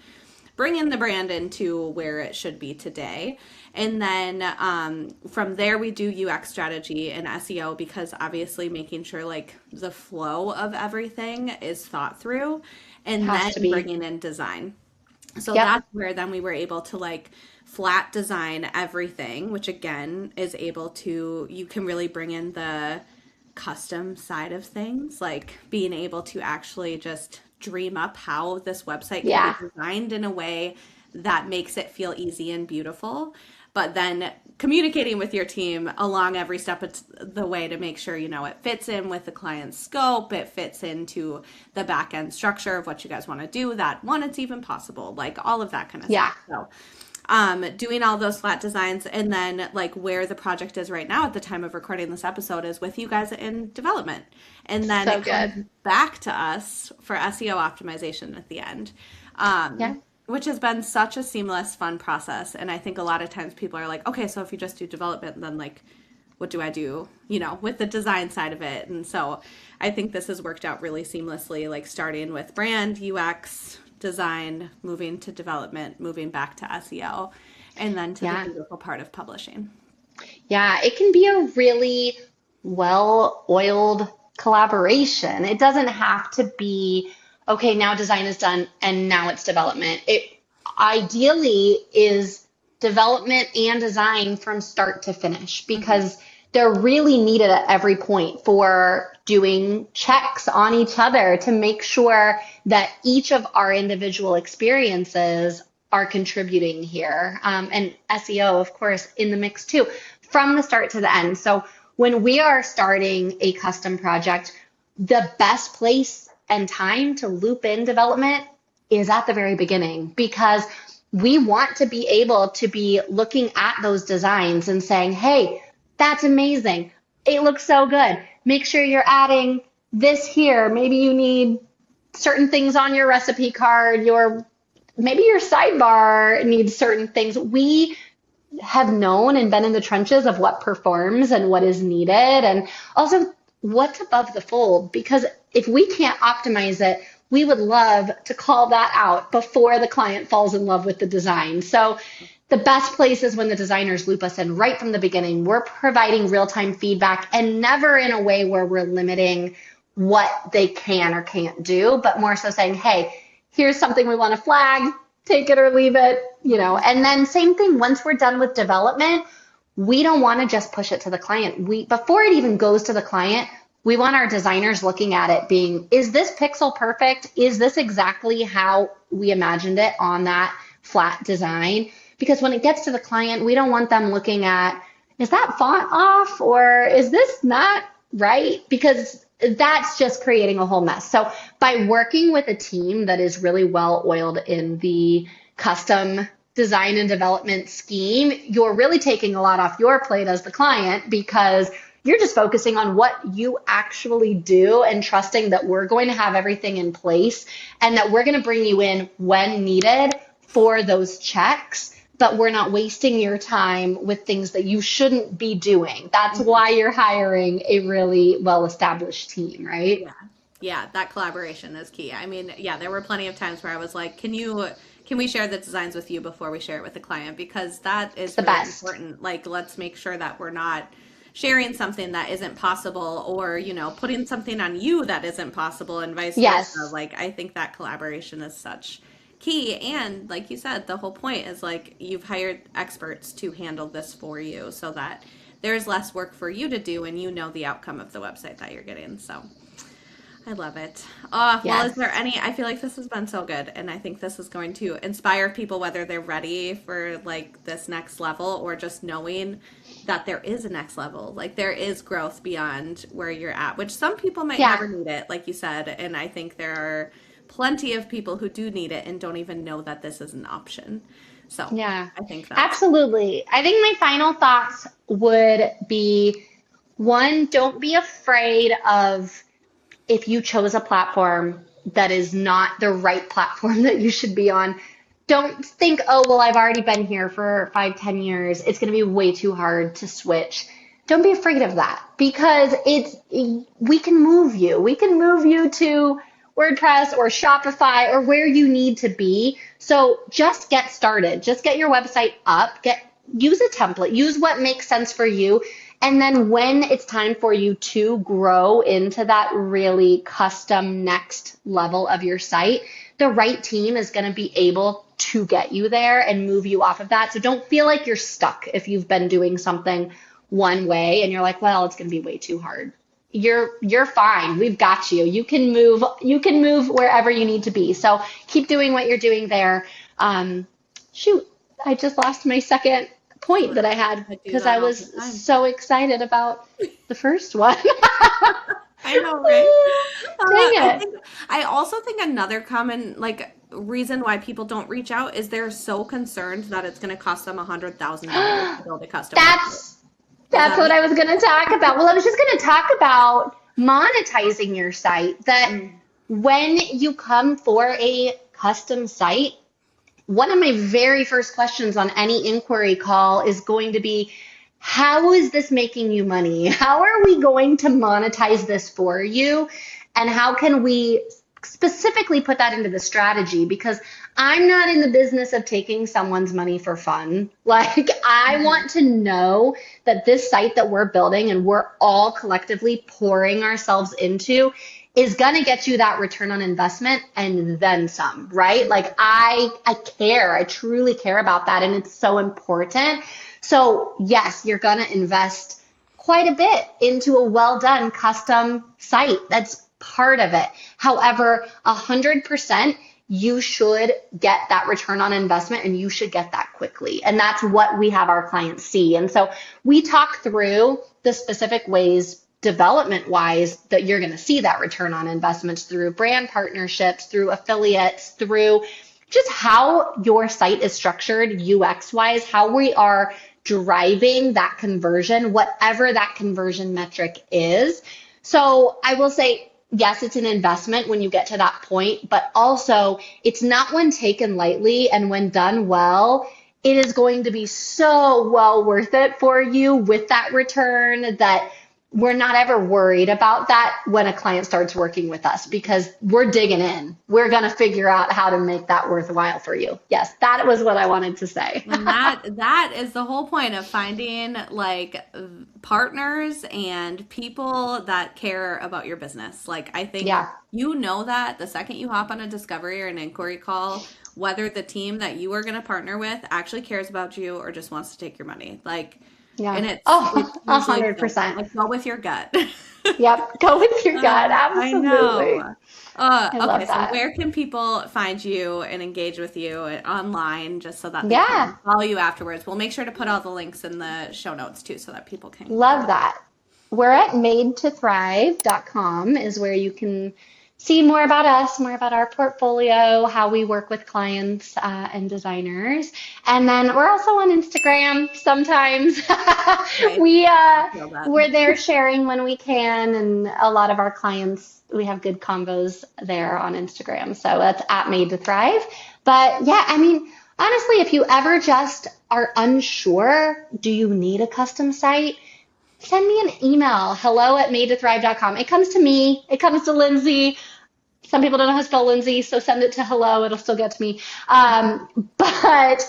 the brand into where it should be today. And then from there, we do UX strategy and SEO, because obviously making sure like the flow of everything is thought through, and then bringing in design. So that's where then we were able to like flat design everything, which again is able to, you can really bring in the custom side of things, like being able to actually just dream up how this website can be designed in a way that makes it feel easy and beautiful, but then communicating with your team along every step of the way to make sure, it fits in with the client's scope, it fits into the back end structure of what you guys want to do, that one, it's even possible, like all of that kind of stuff. So doing all those flat designs, and then like where the project is right now at the time of recording this episode is with you guys in development, and then it comes back to us for SEO optimization at the end, which has been such a seamless, fun process. And I think a lot of times people are like, okay, so if you just do development, then like what do I do, with the design side of it? And so I think this has worked out really seamlessly, like starting with brand, UX, design, moving to development, moving back to SEO, and then to the beautiful part of publishing. Yeah, it can be a really well-oiled collaboration. It doesn't have to be, okay, now design is done and now it's development. It ideally is development and design from start to finish Mhm. because they're really needed at every point for doing checks on each other to make sure that each of our individual experiences are contributing here. And SEO, of course, in the mix too, from the start to the end. So when we are starting a custom project, the best place and time to loop in development is at the very beginning because we want to be able to be looking at those designs and saying, hey, that's amazing. It looks so good. Make sure you're adding this here. Maybe you need certain things on your recipe card, your maybe your sidebar needs certain things. We have known and been in the trenches of what performs and what is needed and also what's above the fold because if we can't optimize it, we would love to call that out before the client falls in love with the design. So the best place is when the designers loop us in right from the beginning. We're providing real-time feedback and never in a way where we're limiting what they can or can't do, but more so saying, hey, here's something we want to flag, take it or leave it, and then same thing once we're done with development, we don't want to just push it to the client. Before it even goes to the client, we want our designers looking at it being, is this pixel perfect? Is this exactly how we imagined it on that flat design? Because when it gets to the client, we don't want them looking at, is that font off or is this not right? Because that's just creating a whole mess. So by working with a team that is really well oiled in the custom design and development scheme, you're really taking a lot off your plate as the client because you're just focusing on what you actually do and trusting that we're going to have everything in place and that we're going to bring you in when needed for those checks, but we're not wasting your time with things that you shouldn't be doing. That's why you're hiring a really well-established team, right? Yeah. Yeah, that collaboration is key. I mean, yeah, there were plenty of times where I was like, can we share the designs with you before we share it with the client? Because that It's is the really best. important. Like, let's make sure that we're not sharing something that isn't possible or, putting something on you that isn't possible and vice versa. Yes. Like, I think that collaboration is such key. And like you said, the whole point is like you've hired experts to handle this for you so that there's less work for you to do and you know the outcome of the website that you're getting. So I love it. Well, is there Yes. any? I feel like this has been so good, and I think this is going to inspire people whether they're ready for like this next level or just knowing that there is a next level. Like there is growth beyond where you're at, which some people might Yeah. never need it, like you said. And I think there are plenty of people who do need it and don't even know that this is an option. So Yeah. I think that's Absolutely. I think my final thoughts would be one, don't be afraid of if you chose a platform that is not the right platform that you should be on, don't think, oh, well, I've already been here for 5, 10 years. It's going to be way too hard to switch. Don't be afraid of that because we can move you. We can move you to WordPress or Shopify or where you need to be. So just get started. Just get your website up. Use a template. Use what makes sense for you. And then when it's time for you to grow into that really custom next level of your site, the right team is going to be able to get you there and move you off of that. So don't feel like you're stuck if you've been doing something one way and you're like, well, it's going to be way too hard. You're fine. We've got you. You can move wherever you need to be. So keep doing what you're doing there. Shoot, I just lost my second point that I had I do because that I all the was time. so excited about the first one. I know, right? Dang I it. think I also think another common like reason why people don't reach out is they're so concerned that it's going to cost them $100,000 to build a custom website. That's Is that's that what it? I was going to talk about. Well, I was just going to talk about monetizing your site that Mm. when you come for a custom site, one of my very first questions on any inquiry call is going to be, how is this making you money? How are we going to monetize this for you? And how can we specifically put that into the strategy because I'm not in the business of taking someone's money for fun. Like, I want to know that this site that we're building and we're all collectively pouring ourselves into is going to get you that return on investment and then some, right? Like, I care. I truly care about that. And it's so important. So yes, you're going to invest quite a bit into a well done custom site. That's part of it. However, 100%, you should get that return on investment and you should get that quickly. And that's what we have our clients see. And so we talk through the specific ways development wise that you're going to see that return on investments through brand partnerships, through affiliates, through just how your site is structured UX wise, how we are driving that conversion, whatever that conversion metric is. So I will say, yes, it's an investment when you get to that point, but also it's not when taken lightly, and when done well, it is going to be so well worth it for you with that return that we're not ever worried about that when a client starts working with us because we're digging in. We're going to figure out how to make that worthwhile for you. Yes, that was what I wanted to say. And that is the whole point of finding like partners and people that care about your business. Like, I think you know that the second you hop on a discovery or an inquiry call, whether the team that you are going to partner with actually cares about you or just wants to take your money. Like, and it's 100%. Like, go with your gut. Yep, go with your gut. Absolutely. I know. Okay, so where can people find you and engage with you online just so that they can follow you afterwards? We'll make sure to put all the links in the show notes too so that people can. Love that. We're at madetothrive.com is where you can see more about us, more about our portfolio, how we work with clients and designers. And then we're also on Instagram sometimes. Right. We're there sharing when we can. And a lot of our clients, we have good combos there on Instagram. So that's at Made to Thrive. But yeah, I mean, honestly, if you ever just are unsure, do you need a custom site? Send me an email, hello@madetothrive.com. It comes to me. It comes to Lindsay. Some people don't know how to spell Lindsay, so send it to hello. It'll still get to me. But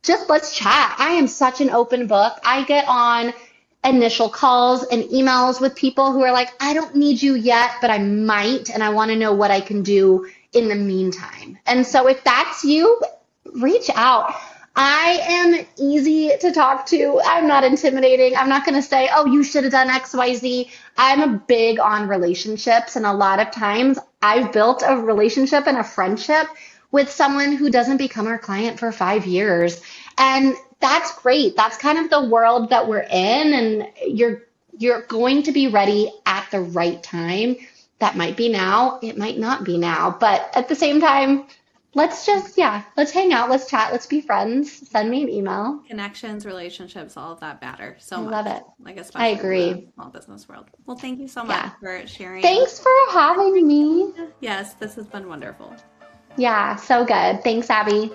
just let's chat. I am such an open book. I get on initial calls and emails with people who are like, I don't need you yet, but I might, and I want to know what I can do in the meantime. And so if that's you, reach out. I am easy to talk to. I'm not intimidating. I'm not going to say, oh, you should have done X, Y, Z. I'm a big on relationships. And a lot of times I've built a relationship and a friendship with someone who doesn't become our client for 5 years. And that's great. That's kind of the world that we're in. And you're going to be ready at the right time. That might be now. It might not be now. But at the same time, let's hang out, let's chat, let's be friends. Send me an email. Connections, relationships, all of that matter so much. I love it. Like, especially I agree. in the small business world. Well, thank you so much for sharing. Thanks for having me. Yes, this has been wonderful. Yeah, so good. Thanks, Abby.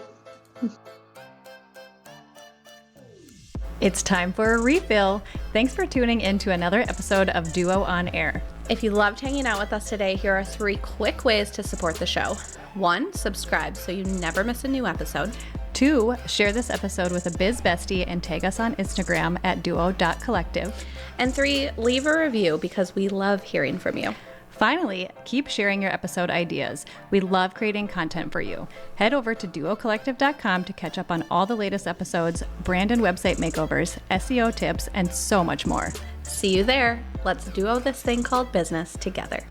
It's time for a refill. Thanks for tuning in to another episode of Duo on Air. If you loved hanging out with us today, here are 3 quick ways to support the show. 1, subscribe so you never miss a new episode. 2, share this episode with a biz bestie and tag us on Instagram at duo.collective. And 3, leave a review because we love hearing from you. Finally, keep sharing your episode ideas. We love creating content for you. Head over to duocollective.com to catch up on all the latest episodes, brand and website makeovers, SEO tips, and so much more. See you there. Let's duo this thing called business together.